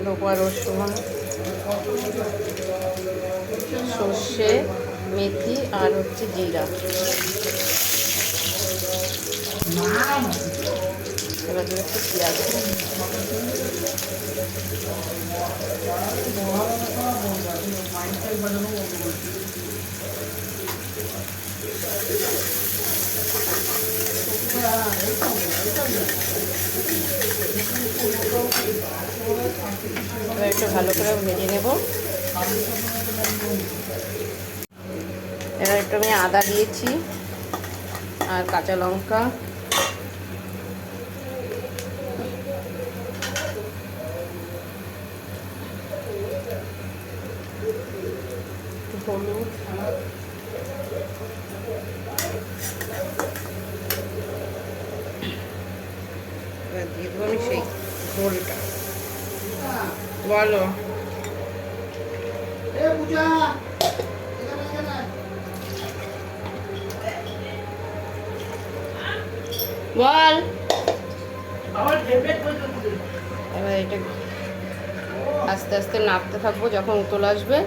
ধোপা রসুন, সর্ষে, মেথি আর হচ্ছে জিরা। এবার দেবো একটু পেঁয়াজ। এবার একটু ভালো করে ভেজে নেব। এবার একটু আমি আদা দিয়েছি আর কাঁচা লঙ্কা, হলুদ, এবার দিয়ে দেবো আমি সেই ঝোলটা। বলো বল। এবার এটা আস্তে আস্তে নাড়তে থাকবো, যখন উতল আসবে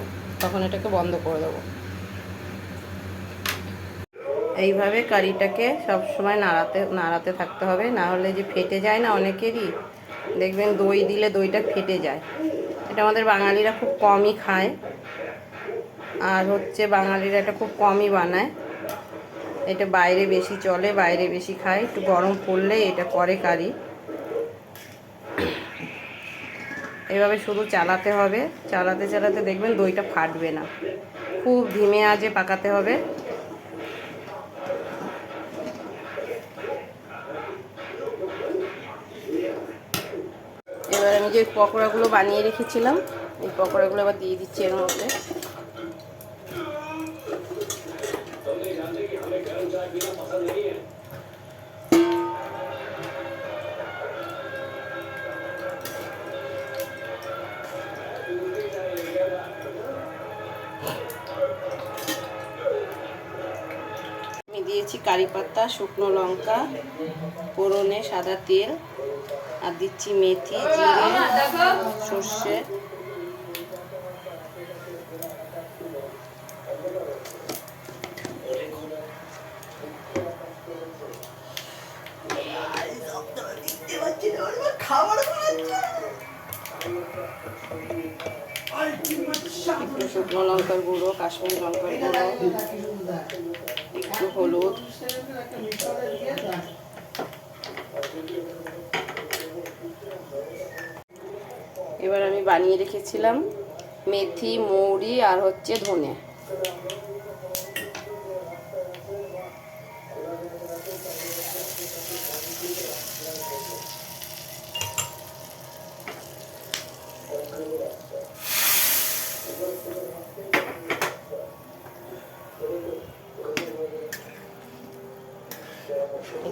তখন এটাকে বন্ধ করে দেবো। এইভাবে কারিটাকে সব সময় নাড়াতে থাকতে হবে, না হলে যে ফেটে যায় না অনেকেরই, দেখবেন দই দিলে দইটা ফেটে যায়। এটা আমাদের বাঙালিরা খুব কমই খায়, আর হচ্ছে বাঙালিরা এটা খুব কমই বানায়। এটা বাইরে বেশি চলে, বাইরে বেশি খায়, একটু গরম পড়লে এটা করে কারি। এভাবে শুধু চালাতে হবে, চালাতে চালাতে দেখবেন দইটা ফাটবে না। খুব ধিমে আঁচে পাকাতে হবে। এবার আমি যে পকোড়াগুলো বানিয়ে রেখেছিলাম, এই পকোড়াগুলো আবার দিয়ে দিচ্ছি এর মধ্যে। আমি দিয়েছি কারি পাতা, শুকনো লঙ্কা, ফোড়নে সাদা তেল, আর দিচ্ছি মেথি, জিরে, সর্ষে। একটু শুকনো লঙ্কার গুঁড়ো, কাশ্মীরি লঙ্কার গুঁড়ো, একটু হলুদ, এবার আমি বানিয়ে রেখেছিলাম মেথি, মৌরি আর হচ্ছে ধনে।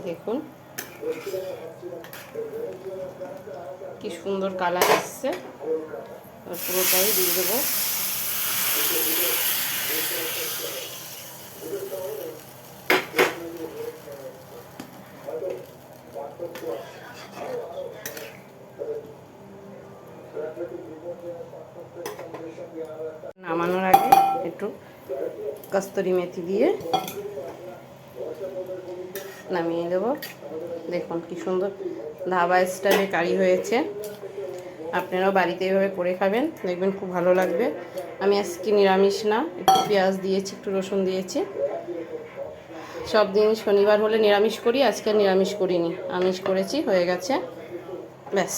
দেখুন কি সুন্দর কালার এসছে। পুরোটাই দিয়ে দেবো। নামানোর আগে একটু কস্তুরি মেথি দিয়ে নামিয়ে দেব। দেখুন কি সুন্দর ধাবা স্টাইলে কারি হয়েছে। আপনারাও বাড়িতে এইভাবে করে খাবেন, দেখবেন খুব ভালো লাগবে। আমি আজকে নিরামিষ না, একটু পেঁয়াজ দিয়েছি, একটু রসুন দিয়েছি। সব দিন শনিবার হলে নিরামিষ করি, আজকে নিরামিষ করিনি, আমিষ করেছি, হয়ে গেছে, ব্যাস।